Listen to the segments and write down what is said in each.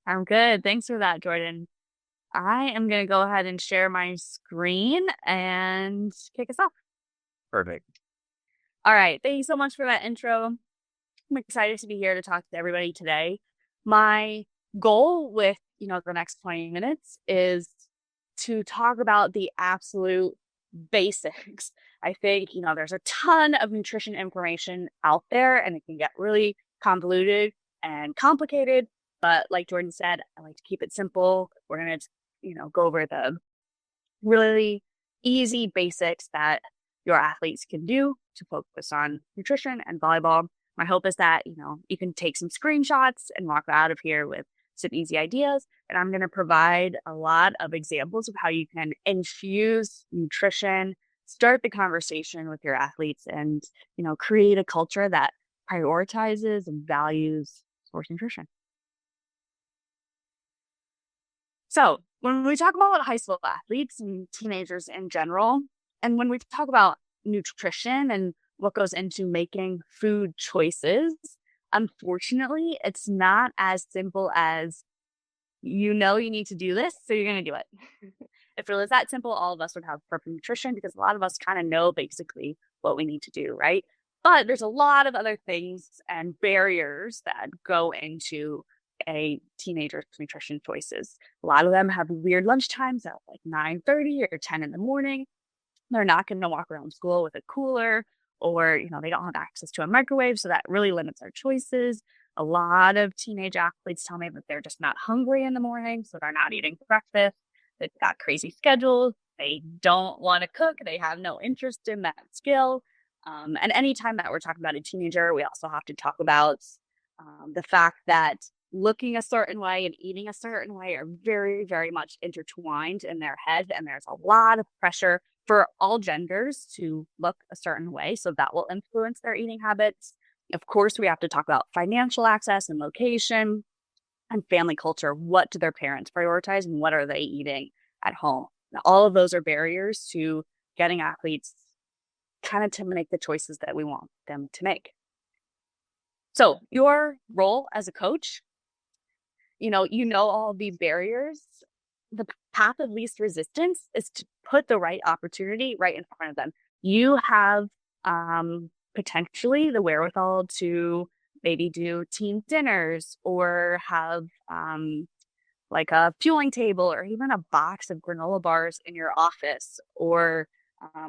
I'm good. Thanks for that, Jordan. I am going to go ahead and share my screen and kick us off. Perfect. All right. Thank you so much for that intro. I'm excited to be here to talk to everybody today. My goal with, the next 20 minutes is to talk about the absolute basics. I think, there's a ton of nutrition information out there and it can get really convoluted and complicated. But like Jordan said, I like to keep it simple. We're going to, go over the really easy basics that your athletes can do to focus on nutrition and volleyball. My hope is that, you can take some screenshots and walk out of here with some easy ideas. And I'm going to provide a lot of examples of how you can infuse nutrition, start the conversation with your athletes, and, create a culture that prioritizes and values sports nutrition. So when we talk about high school athletes and teenagers in general, and when we talk about nutrition and what goes into making food choices, unfortunately, it's not as simple as, you need to do this, so you're going to do it. If it was that simple, all of us would have perfect nutrition because a lot of us kind of know basically what we need to do, right? But there's a lot of other things and barriers that go into a teenager's nutrition choices. A lot of them have weird lunch times at like 9:30 or 10 in the morning. They're not going to walk around school with a cooler, or, they don't have access to a microwave. So that really limits our choices. A lot of teenage athletes tell me that they're just not hungry in the morning. So they're not eating breakfast. They've got crazy schedules. They don't want to cook. They have no interest in that skill. And anytime that we're talking about a teenager, we also have to talk about the fact that looking a certain way and eating a certain way are very, very much intertwined in their head. And there's a lot of pressure for all genders to look a certain way. So that will influence their eating habits. Of course, we have to talk about financial access and location and family culture. What do their parents prioritize and what are they eating at home? Now, all of those are barriers to getting athletes kind of to make the choices that we want them to make. So your role as a coach, all of these barriers. The path of least resistance is to put the right opportunity right in front of them. You have potentially the wherewithal to maybe do team dinners or have like a fueling table or even a box of granola bars in your office. Or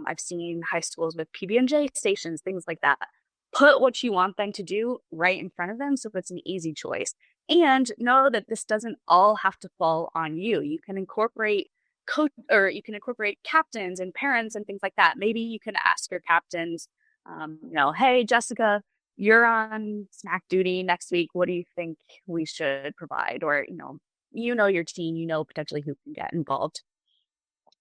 I've seen high schools with PB&J stations, things like that. Put what you want them to do right in front of them so it's an easy choice. And know that this doesn't all have to fall on you. You can incorporate you can incorporate captains and parents and things like that. Maybe you can ask your captains, hey, Jessica, you're on snack duty next week. What do you think we should provide? Or, your team, potentially who can get involved.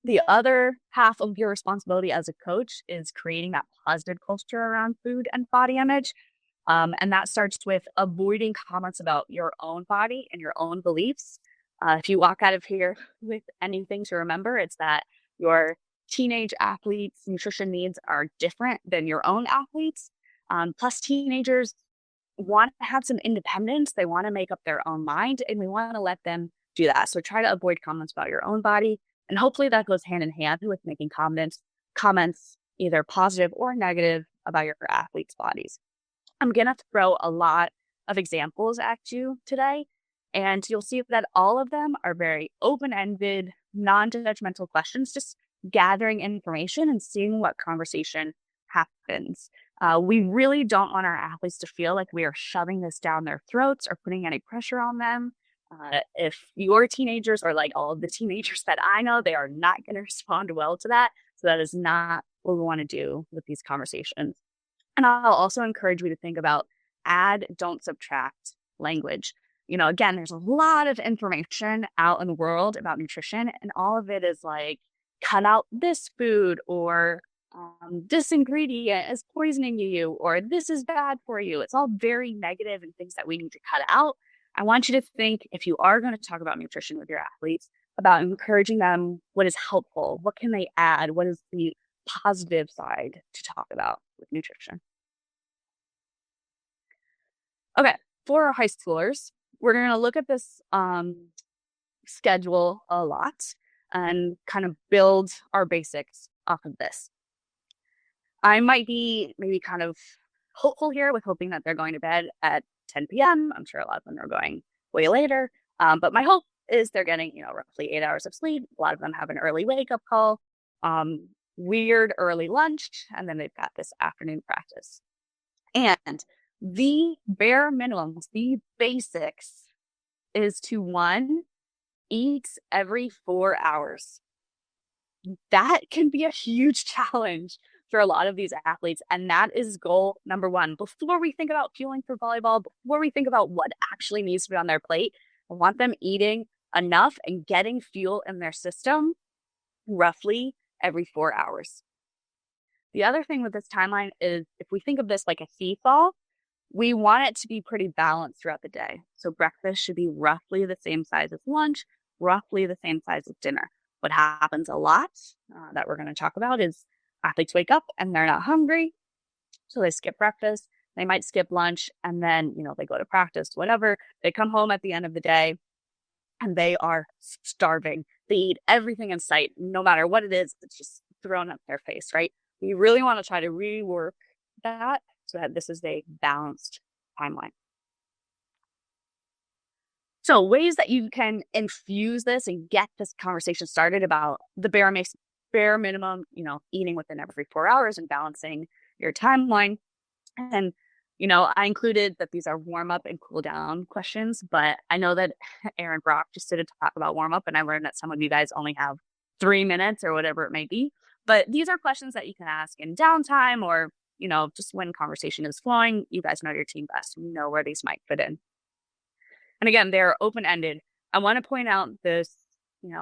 The other half of your responsibility as a coach is creating that positive culture around food and body image. And that starts with avoiding comments about your own body and your own beliefs. If you walk out of here with anything to remember, it's that your teenage athletes' nutrition needs are different than your own athletes. Plus, teenagers want to have some independence. They want to make up their own mind, and we want to let them do that. So try to avoid comments about your own body. And hopefully that goes hand in hand with making comments either positive or negative about your athletes' bodies. I'm going to throw a lot of examples at you today, and you'll see that all of them are very open-ended, non-judgmental questions, just gathering information and seeing what conversation happens. We really don't want our athletes to feel like we are shoving this down their throats or putting any pressure on them. If your teenagers are like all of the teenagers that I know, they are not going to respond well to that. So that is not what we want to do with these conversations. And I'll also encourage you to think about add, don't subtract language. Again, there's a lot of information out in the world about nutrition, and all of it is like, cut out this food, or this ingredient is poisoning you, or this is bad for you. It's all very negative and things that we need to cut out. I want you to think, if you are going to talk about nutrition with your athletes, about encouraging them what is helpful, what can they add, what is the positive side to talk about with nutrition. Okay, for our high schoolers, we're going to look at this schedule a lot and kind of build our basics off of this. I might be maybe kind of hopeful here with hoping that they're going to bed at 10 p.m. I'm sure a lot of them are going way later. But my hope is they're getting, roughly 8 hours of sleep. A lot of them have an early wake up call, weird early lunch, and then they've got this afternoon practice. And the bare minimums, the basics is to one, eat every 4 hours. That can be a huge challenge for a lot of these athletes. And that is goal number one. Before we think about fueling for volleyball, before we think about what actually needs to be on their plate, I want them eating enough and getting fuel in their system roughly every 4 hours. The other thing with this timeline is if we think of this like a seesaw, we want it to be pretty balanced throughout the day. So breakfast should be roughly the same size as lunch, roughly the same size as dinner. What happens a lot that we're going to talk about is athletes wake up and they're not hungry. So they skip breakfast, they might skip lunch, and then, they go to practice, whatever. They come home at the end of the day and they are starving. They eat everything in sight, no matter what it is, it's just thrown up their face, right? We really want to try to rework that so that this is a balanced timeline. So ways that you can infuse this and get this conversation started about the bare minimum, eating within every 4 hours and balancing your timeline. And, I included that these are warm up and cool down questions, but I know that Aaron Brock just did a talk about warm up, and I learned that some of you guys only have 3 minutes or whatever it may be. But these are questions that you can ask in downtime or, just when conversation is flowing. You guys know your team best. You know where these might fit in. And again, they're open-ended. I want to point out this,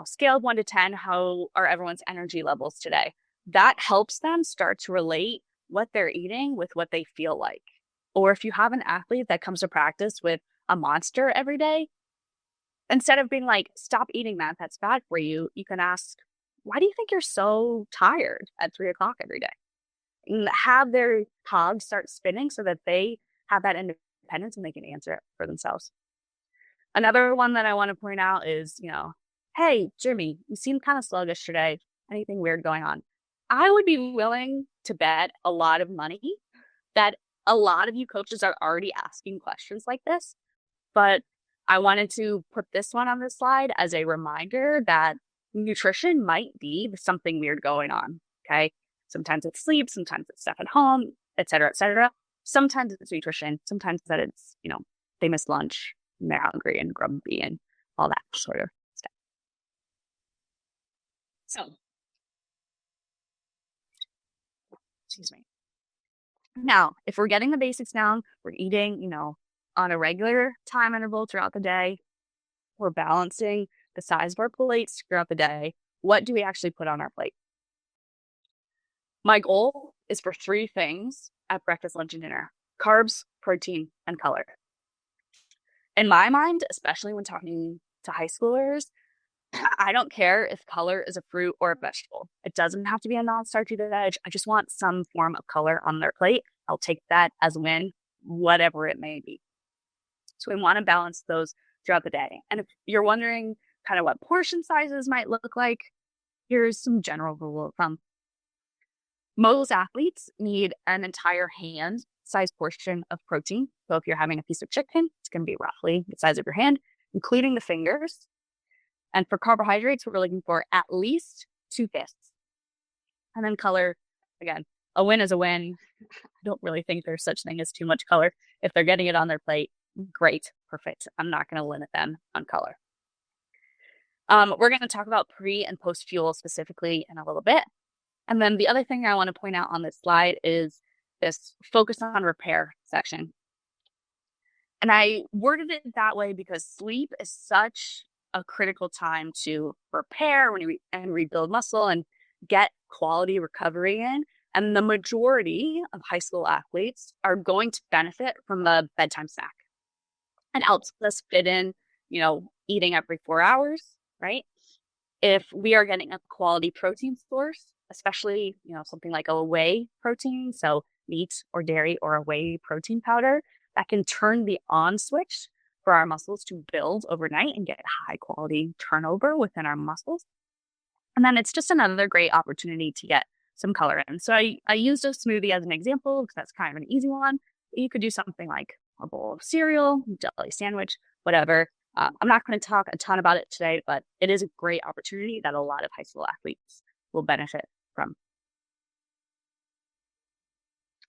scale of 1 to 10, how are everyone's energy levels today? That helps them start to relate what they're eating with what they feel like. Or if you have an athlete that comes to practice with a monster every day, instead of being like, stop eating that, that's bad for you, you can ask, why do you think you're so tired at 3 o'clock every day? And have their cogs start spinning so that they have that independence and they can answer it for themselves. Another one that I want to point out is, hey, Jimmy, you seem kind of sluggish today. Anything weird going on? I would be willing to bet a lot of money that a lot of you coaches are already asking questions like this. But I wanted to put this one on the slide as a reminder that nutrition might be something weird going on, okay? Sometimes it's sleep, sometimes it's stuff at home, et cetera, et cetera. Sometimes it's nutrition, sometimes that it's, they miss lunch and they're hungry and grumpy and all that sort of stuff. So, excuse me. Now, if we're getting the basics down, we're eating, on a regular time interval throughout the day, we're balancing the size of our plates throughout the day, what do we actually put on our plate? My goal is for 3 things at breakfast, lunch, and dinner: carbs, protein, and color. In my mind, especially when talking to high schoolers, I don't care if color is a fruit or a vegetable. It doesn't have to be a non-starchy veg. I just want some form of color on their plate. I'll take that as a win, whatever it may be. So we want to balance those throughout the day. And if you're wondering kind of what portion sizes might look like, here's some general rule of thumb. Most athletes need an entire hand-sized portion of protein. So if you're having a piece of chicken, it's going to be roughly the size of your hand, including the fingers. And for carbohydrates, we're looking for at least 2 fists. And then color, again, a win is a win. I don't really think there's such thing as too much color. If they're getting it on their plate, great, perfect. I'm not going to limit them on color. We're going to talk about pre and post fuel specifically in a little bit. And then the other thing I want to point out on this slide is this focus on repair section. And I worded it that way because sleep is such a critical time to repair and rebuild muscle and get quality recovery in. And the majority of high school athletes are going to benefit from the bedtime snack. It helps us fit in, eating every 4 hours, right? If we are getting a quality protein source, especially, something like a whey protein, so meat or dairy or a whey protein powder, that can turn the on switch for our muscles to build overnight and get high quality turnover within our muscles. And then it's just another great opportunity to get some color in. So I used a smoothie as an example because that's kind of an easy one. You could do something like a bowl of cereal, deli sandwich, whatever. I'm not going to talk a ton about it today, but it is a great opportunity that a lot of high school athletes will benefit from.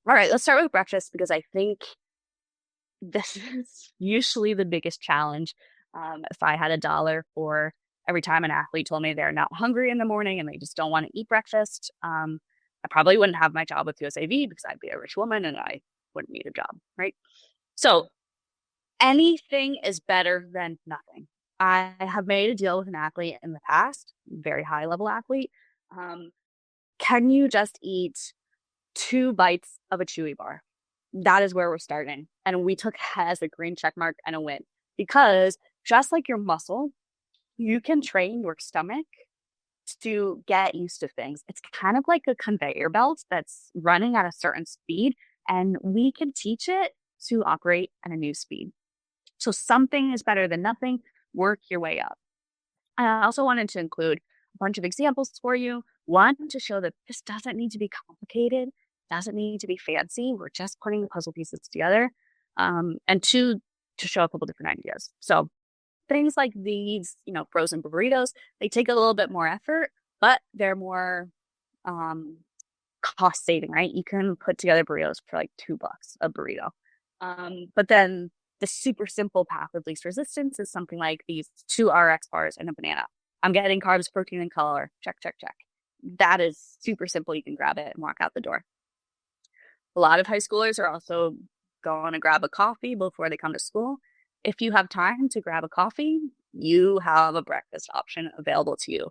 All right, let's start with breakfast because I think this is usually the biggest challenge. If I had $1 for every time an athlete told me they're not hungry in the morning and they just don't want to eat breakfast, I probably wouldn't have my job with USAV because I'd be a rich woman and I wouldn't need a job, right? So anything is better than nothing. I have made a deal with an athlete in the past, very high level athlete. Can you just eat 2 bites of a Chewy bar? That is where we're starting. And we took as a green check mark and a win because just like your muscle, you can train your stomach to get used to things. It's kind of like a conveyor belt that's running at a certain speed, and we can teach it to operate at a new speed. So something is better than nothing. Work your way up. I also wanted to include a bunch of examples for you. One, to show that this doesn't need to be complicated, doesn't need to be fancy. We're just putting the puzzle pieces together. And 2, to show a couple different ideas. So things like these, frozen burritos, they take a little bit more effort, but they're more cost saving, right? You can put together burritos for like $2 a burrito. But then the super simple path of least resistance is something like these 2 RX bars and a banana. I'm getting carbs, protein, and color. Check, check, check. That is super simple. You can grab it and walk out the door. A lot of high schoolers are also going to grab a coffee before they come to school. If you have time to grab a coffee, you have a breakfast option available to you.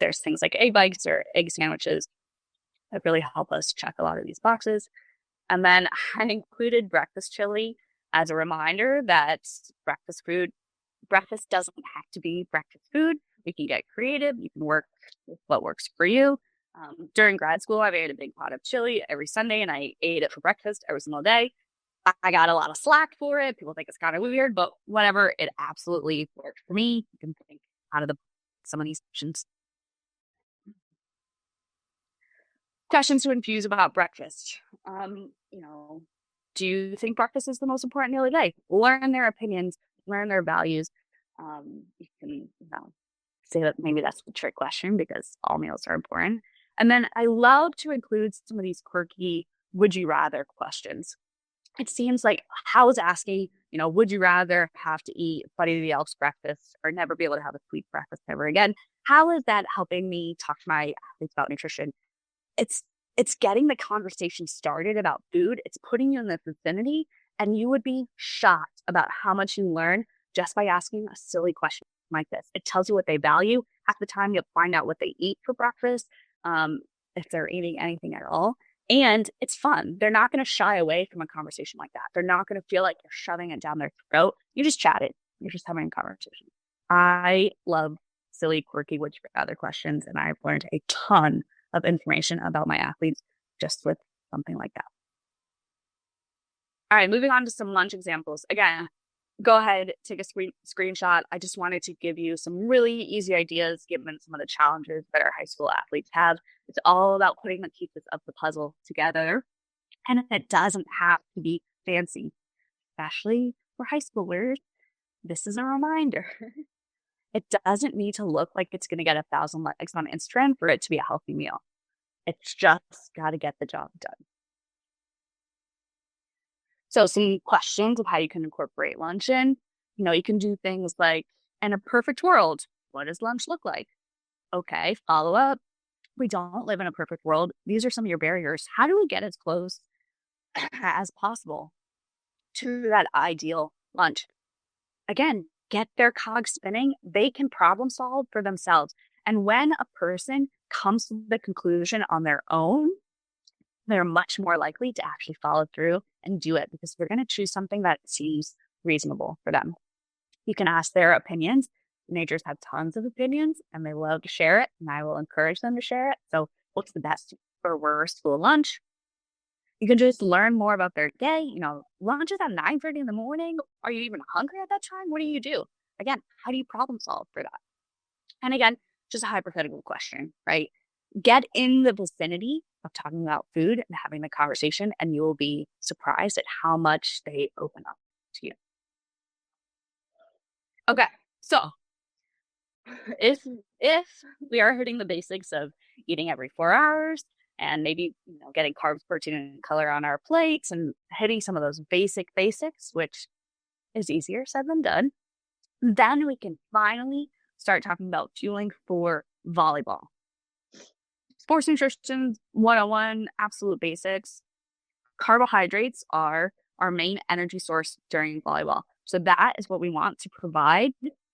There's things like egg bites or egg sandwiches that really help us check a lot of these boxes. And then I included breakfast chili as a reminder that breakfast doesn't have to be breakfast food. You can get creative. You can work with what works for you. During grad school, I made a big pot of chili every Sunday and I ate it for breakfast every single day. I got a lot of slack for it. People think it's kind of weird, but whatever, it absolutely worked for me. You can think out of some of these options. Questions to infuse about breakfast. Do you think breakfast is the most important meal of the day? Learn their opinions, learn their values. You can say that maybe that's the trick question because all meals are important. And then I love to include some of these quirky would you rather questions. It seems like how is asking, would you rather have to eat Buddy the Elf's breakfast or never be able to have a sweet breakfast ever again? How is that helping me talk to my athletes about nutrition? It's getting the conversation started about food. It's putting you in the vicinity, and you would be shocked about how much you learn just by asking a silly question like this. It tells you what they value. Half the time, you'll find out what they eat for breakfast, if they're eating anything at all. And it's fun. They're not going to shy away from a conversation like that. They're not going to feel like you're shoving it down their throat. You just chatted. You're just having a conversation. I love silly, quirky, would you rather questions, and I've learned a ton of information about my athletes just with something like that. All right, moving on to some lunch examples. Again, go ahead, take a screenshot. I just wanted to give you some really easy ideas given some of the challenges that our high school athletes have. It's all about putting the pieces of the puzzle together. And it doesn't have to be fancy, especially for high schoolers. This is a reminder. It doesn't need to look like it's going to get 1,000 likes on Instagram for it to be a healthy meal. It's just got to get the job done. So some questions of how you can incorporate lunch in. You can do things like, in a perfect world, what does lunch look like? Okay, follow up. We don't live in a perfect world. These are some of your barriers. How do we get as close as possible to that ideal lunch? Again, get their cogs spinning. They can problem solve for themselves. And when a person comes to the conclusion on their own, they're much more likely to actually follow through and do it because they're going to choose something that seems reasonable for them. You can ask their opinions. Teenagers have tons of opinions and they love to share it, and I will encourage them to share it. So what's the best for worst school lunch? You can just learn more about their day. Lunch is at 9:30 in the morning. Are you even hungry at that time? What do you do? Again, how do you problem solve for that? And again, just a hypothetical question, right? Get in the vicinity of talking about food and having the conversation, and you will be surprised at how much they open up to you. Okay, so if if we are hitting the basics of eating every 4 hours and maybe getting carbs, protein, and color on our plates and hitting some of those basics, which is easier said than done, then we can finally start talking about fueling for volleyball. Sports nutrition 101, absolute basics. Carbohydrates are our main energy source during volleyball. So that is what we want to provide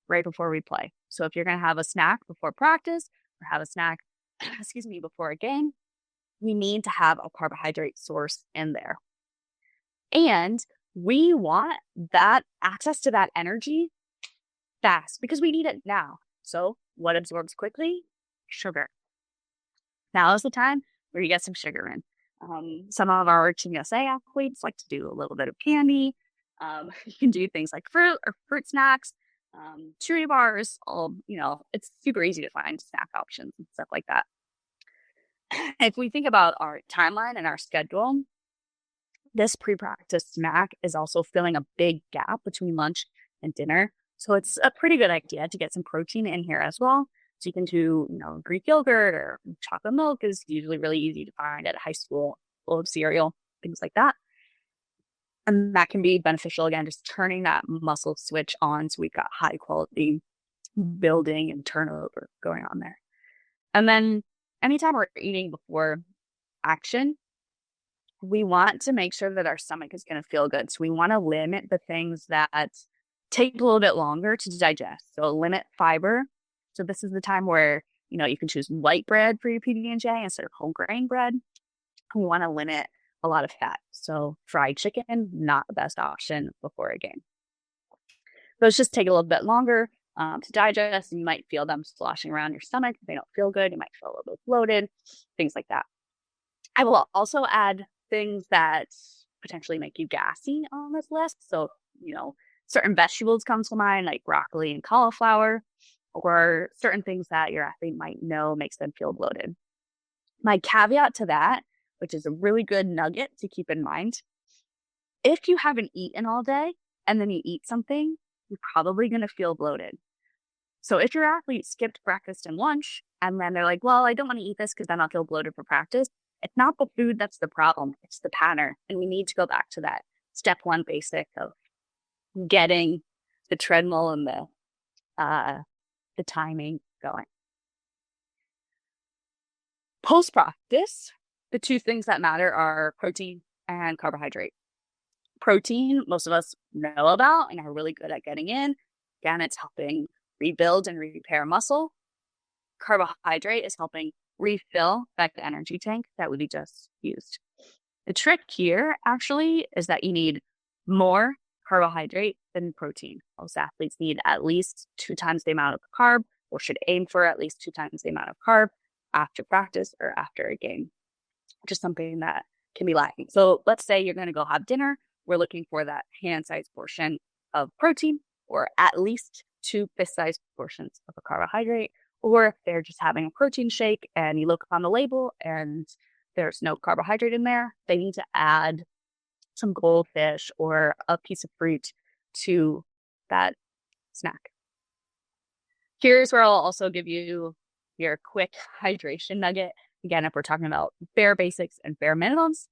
right before we play. So if you're going to have a snack before practice or have a snack, before a game, we need to have a carbohydrate source in there. And we want that access to that energy fast because we need it now. So what absorbs quickly? Sugar. Now is the time where you get some sugar in. Some of our Team USA athletes like to do a little bit of candy. You can do things like fruit or fruit snacks, chewy bars. It's super easy to find snack options and stuff like that. If we think about our timeline and our schedule, this pre-practice snack is also filling a big gap between lunch and dinner. So it's a pretty good idea to get some protein in here as well. So you can do, Greek yogurt or chocolate milk is usually really easy to find at a high school, full of cereal, things like that. And that can be beneficial, again, just turning that muscle switch on so we've got high quality building and turnover going on there. And then anytime we're eating before action, we want to make sure that our stomach is going to feel good. So we want to limit the things that take a little bit longer to digest. So limit fiber. So this is the time where, you can choose white bread for your PB&J instead of whole grain bread. We want to limit a lot of fat. So fried chicken, not the best option before a game. Those just take a little bit longer to digest, and you might feel them sloshing around your stomach. If they don't feel good, you might feel a little bit bloated, things like that. I will also add things that potentially make you gassy on this list. So, certain vegetables come to mind, like broccoli and cauliflower, or certain things that your athlete might know makes them feel bloated. My caveat to that, which is a really good nugget to keep in mind, if you haven't eaten all day and then you eat something, you're probably going to feel bloated. So if your athlete skipped breakfast and lunch, and then they're like, well, I don't want to eat this because then I'll feel bloated for practice, it's not the food that's the problem. It's the pattern. And we need to go back to that step one basic of getting the treadmill and the timing going. Post-practice, the two things that matter are protein and carbohydrate. Protein, most of us know about and are really good at getting in. Again, it's helping rebuild and repair muscle. Carbohydrate is helping refill back the energy tank that we just used. The trick here actually is that you need more carbohydrate than protein. Most athletes need at least 2 times the amount of carb, or should aim for at least 2 times the amount of carb after practice or after a game. Just something that can be lacking. So let's say you're going to go have dinner. We're looking for that hand-sized portion of protein, or at least 2 fist-sized portions of a carbohydrate. Or if they're just having a protein shake and you look on the label and there's no carbohydrate in there, they need to add some goldfish or a piece of fruit to that snack. Here's where I'll also give you your quick hydration nugget. Again, if we're talking about bare basics and bare minimums,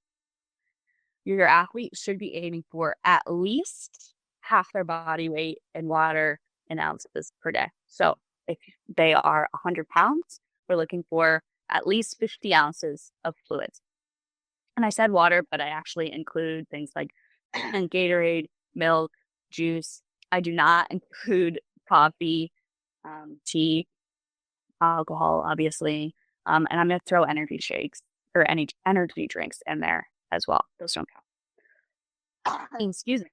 your athlete should be aiming for at least half their body weight in water in ounces per day. So if they are 100 pounds, we're looking for at least 50 ounces of fluids. And I said water, but I actually include things like Gatorade, milk, juice. I do not include coffee, tea, alcohol, obviously. And I'm going to throw energy shakes or any energy drinks in there as well. Those don't count. Excuse me.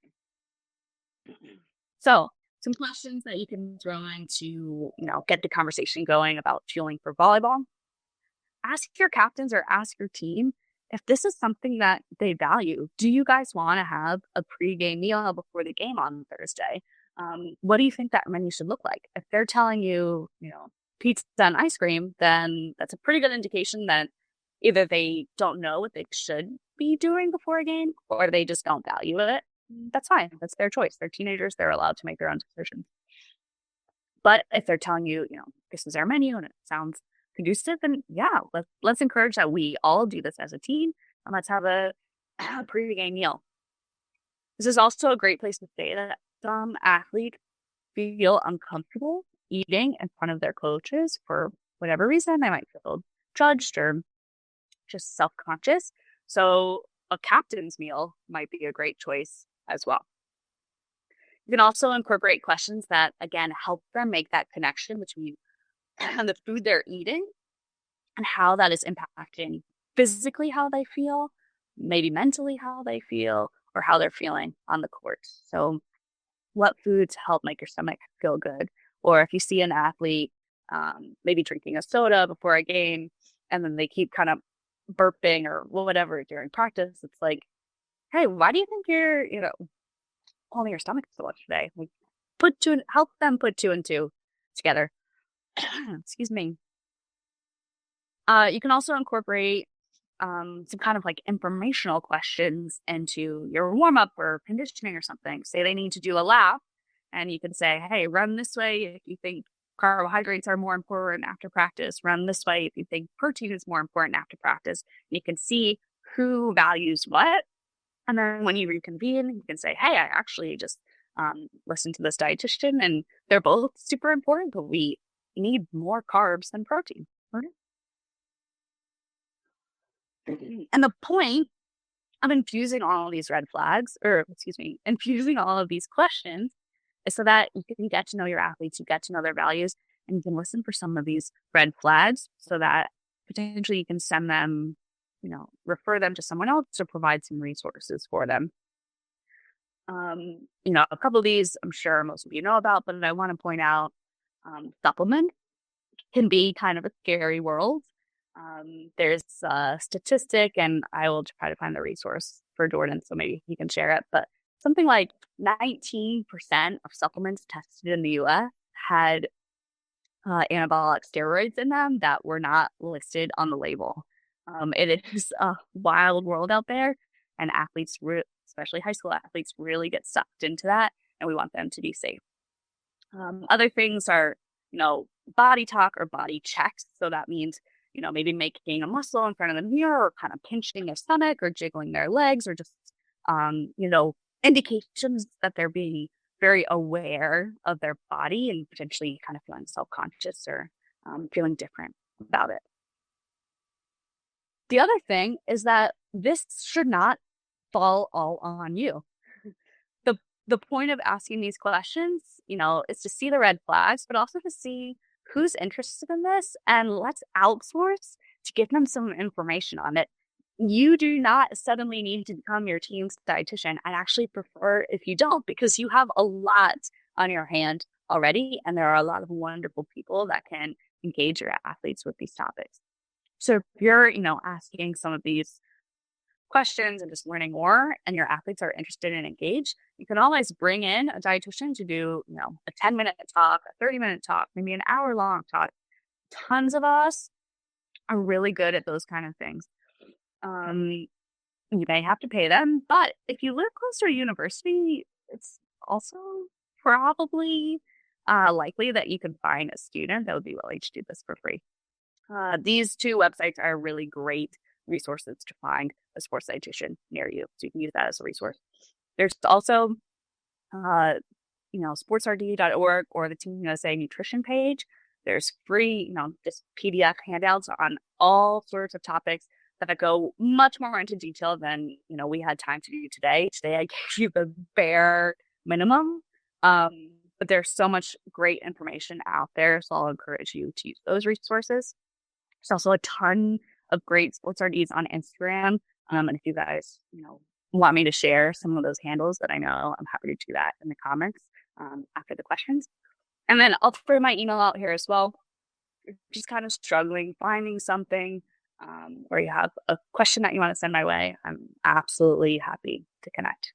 So some questions that you can throw in to, get the conversation going about fueling for volleyball. Ask your captains or ask your team if this is something that they value, do you guys want to have a pregame meal before the game on Thursday? What do you think that menu should look like? If they're telling you, pizza and ice cream, then that's a pretty good indication that either they don't know what they should be doing before a game or they just don't value it. That's fine. That's their choice. They're teenagers. They're allowed to make their own decisions. But if they're telling you, this is our menu and it sounds conducive, then yeah, let's encourage that we all do this as a team and let's have a pre-game meal. This is also a great place to say that some athletes feel uncomfortable eating in front of their coaches for whatever reason. They might feel judged or just self-conscious. So a captain's meal might be a great choice as well. You can also incorporate questions that, again, help them make that connection between the food they're eating and how that is impacting physically how they feel, maybe mentally how they feel, or how they're feeling on the court. So what foods help make your stomach feel good? Or if you see an athlete maybe drinking a soda before a game, and then they keep kind of burping or whatever during practice, it's like, hey, why do you think you're, pulling your stomach so much today? Like, help them put two and two together. Excuse me. You can also incorporate some kind of like informational questions into your warm up or conditioning or something. Say they need to do a lap, and you can say, hey, run this way if you think carbohydrates are more important after practice. Run this way if you think protein is more important after practice. You can see who values what. And then when you reconvene, you can say, hey, I actually just listened to this dietitian and they're both super important, but we need more carbs than protein. Okay. And the point of infusing all of these infusing all of these questions is so that you can get to know your athletes, you get to know their values, and you can listen for some of these red flags so that potentially you can send them, refer them to someone else to provide some resources for them. A couple of these I'm sure most of you know about, but I want to point out supplement can be kind of a scary world. There's a statistic, and I will try to find the resource for Jordan, so maybe he can share it. But something like 19% of supplements tested in the U.S. had anabolic steroids in them that were not listed on the label. It is a wild world out there, and athletes, especially high school athletes, really get sucked into that, and we want them to be safe. Other things are, body talk or body checks. So that means, maybe making a muscle in front of the mirror or kind of pinching their stomach or jiggling their legs or just, indications that they're being very aware of their body and potentially kind of feeling self-conscious or feeling different about it. The other thing is that this should not fall all on you. The point of asking these questions, is to see the red flags, but also to see who's interested in this, and let's outsource to give them some information on it. You do not suddenly need to become your team's dietitian. I'd actually prefer if you don't, because you have a lot on your hand already, and there are a lot of wonderful people that can engage your athletes with these topics. So if you're, asking some of these questions and just learning more, and your athletes are interested and engaged, you can always bring in a dietitian to do, a 10-minute talk, a 30-minute talk, maybe an hour-long talk. Tons of us are really good at those kind of things. You may have to pay them, but if you live close to a university, it's also probably likely that you can find a student that would be willing to do this for free. These two websites are really great resources to find a sports dietitian near you, so you can use that as a resource. There's also, sportsrd.org or the Team USA nutrition page. There's free, just PDF handouts on all sorts of topics that go much more into detail than, we had time to do today. Today, I gave you the bare minimum, but there's so much great information out there, so I'll encourage you to use those resources. There's also a ton of great sports RDs on Instagram. And if you guys, want me to share some of those handles that I know, I'm happy to do that in the comments after the questions. And then I'll throw my email out here as well. If you're just kind of struggling, finding something or you have a question that you want to send my way, I'm absolutely happy to connect.